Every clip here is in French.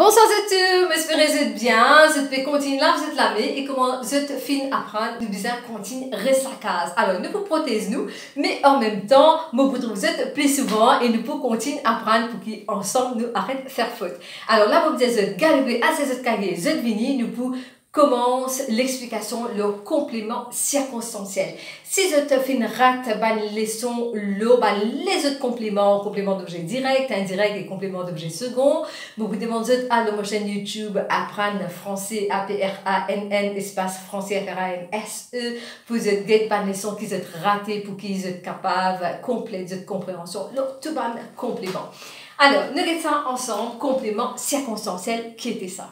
Bonsoir à tous, j'espère que vous êtes bien, vous êtes continuer là, vous êtes là, et comment vous êtes fin apprendre, nous besoin continuer reste la case. Alors, nous pouvons protéger nous, mais en même temps, nous pouvons vous êtes plus souvent et nous pouvons continuer à apprendre pour qu'ensemble nous arrêtent de faire faute. Alors là, vous êtes galéré à ces cahiers, vous êtes venus, nous pouvons commence l'explication, le complément circonstanciel. Si je te fais une rate, les autres compléments d'objet direct, indirect et complément d'objet second. Vous vous demandez à la chaîne YouTube apprendre français, APRANN, espace français, FRANSE. Vous êtes des leçons qui sont ratées pour qu'ils soient capables, complète de compréhension. Tout bon complément. Alors, nous regardons ensemble complément circonstanciel qui était ça.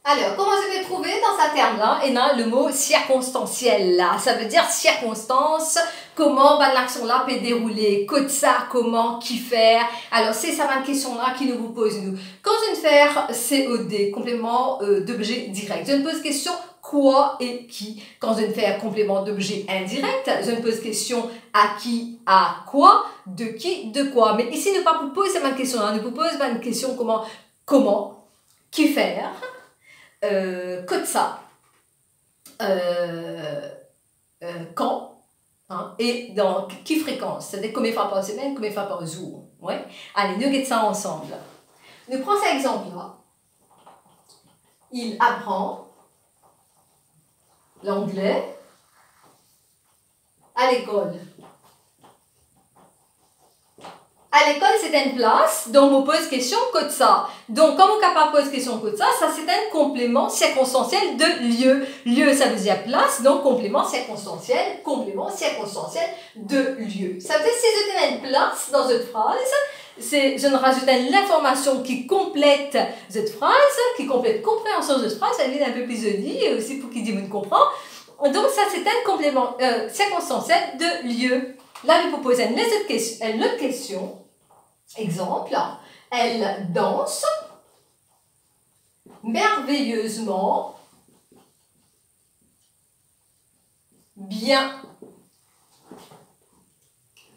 Alors, comment je vais trouver dans ce terme-là? Et là, le mot circonstanciel, là. Ça veut dire circonstance, comment l'action-là peut dérouler, que ça, comment, qui faire. Alors, c'est ça ma question-là qui nous vous pose, nous. Quand je viens de faire COD, complément d'objet direct, je me pose question quoi et qui. Quand je viens de faire complément d'objet indirect, je me pose question à qui, à quoi, de qui, de quoi. Mais ici, ne pas vous poser cette question-là, nous vous pose une question comment, qui faire. Que de ça, quand, hein, et dans qui fréquence, c'est-à-dire combien de fois par semaine, combien de fois par jour. Ouais. Allez, nous regardons ça ensemble. Nous prenons cet exemple-là. Il apprend l'anglais à l'école. À l'école, c'est une place, donc on pose question que de ça. Donc, comme on est capable de poser question que de ça, ça c'est un complément circonstanciel de lieu. Lieu, ça veut dire place, donc complément circonstanciel de lieu. Ça veut dire si je donne une place dans cette phrase, je ne rajoute l'information qui complète cette phrase, qui complète compréhension de cette phrase, ça devient un peu plus joli, et aussi pour qu'il dise qu'on comprend. Donc, ça c'est un complément circonstanciel de lieu. Là, je vous pose une autre question. Exemple, elle danse merveilleusement bien.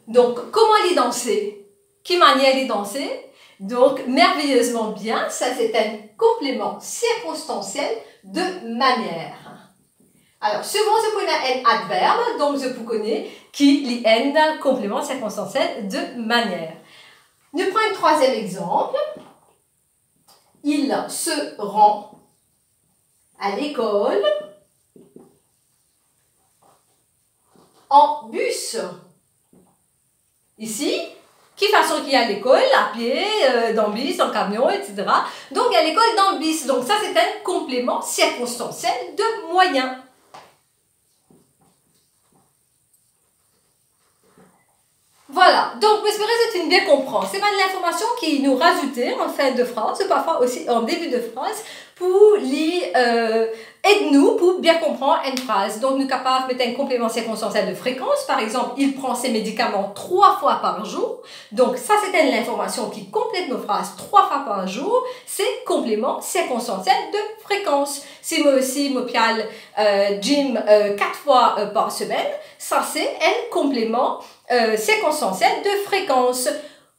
Donc, comment elle est dansée? Quelle manière elle est dansée? Donc, merveilleusement bien, ça c'est un complément circonstanciel de manière. Alors, souvent, je connais un adverbe, donc je vous connais qui est un complément circonstanciel de manière. Nous prenons un troisième exemple. Il se rend à l'école en bus. Ici, qui façon qu'il y a à l'école, à pied, dans le bus, en camion, etc. Donc, à l'école, dans le bus. Donc, ça, c'est un complément circonstanciel de moyen. Voilà, donc j'espère que c'est une bien comprendre. C'est pas de l'information qui nous rajoutait en fin de phrase, ou parfois aussi en début de phrase, pour aide-nous pour bien comprendre une phrase. Donc, nous sommes capables de mettre un complément circonstanciel de fréquence. Par exemple, il prend ses médicaments 3 fois par jour. Donc, ça, c'est l'information qui complète nos phrases 3 fois par jour. C'est complément circonstanciel de fréquence. Si moi aussi, je piale gym 4 fois par semaine, ça, c'est un complément circonstanciel de fréquence.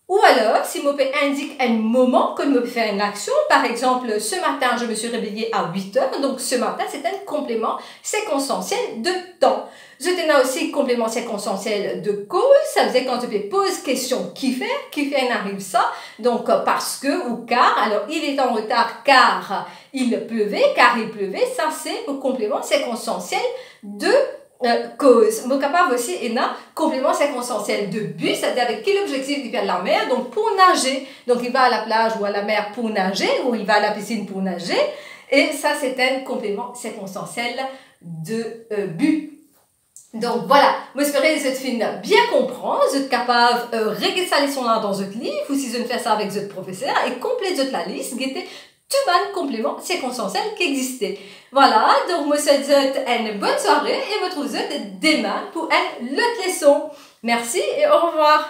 Ou alors, si je indique un moment que je peux faire une action, par exemple, ce matin, je me suis réveillée à 8 heures, donc ce matin, c'est un complément circonstanciel de temps. Je tenais aussi complément circonstanciel de cause, ça veut dire quand je pose question qui fait arrive ça, donc parce que ou car, alors il est en retard car il pleuvait, ça c'est le complément circonstanciel de cause. Mon capable aussi est un complément circonstanciel de but, c'est-à-dire avec quel objectif il va à la mer, donc pour nager. Donc il va à la plage ou à la mer pour nager, ou il va à la piscine pour nager. Et ça, c'est un complément circonstanciel de but. Donc voilà, j'espère que cette fille bien comprendre, vous êtes capable de regarder sa leçon-là dans votre livre, ou si je ne fais ça avec votre professeur, et compléter la liste, guetter tout le complément circonstanciel qui existait. Voilà, donc je vous souhaite une bonne soirée et je vous retrouve demain pour une autre leçon. Merci et au revoir.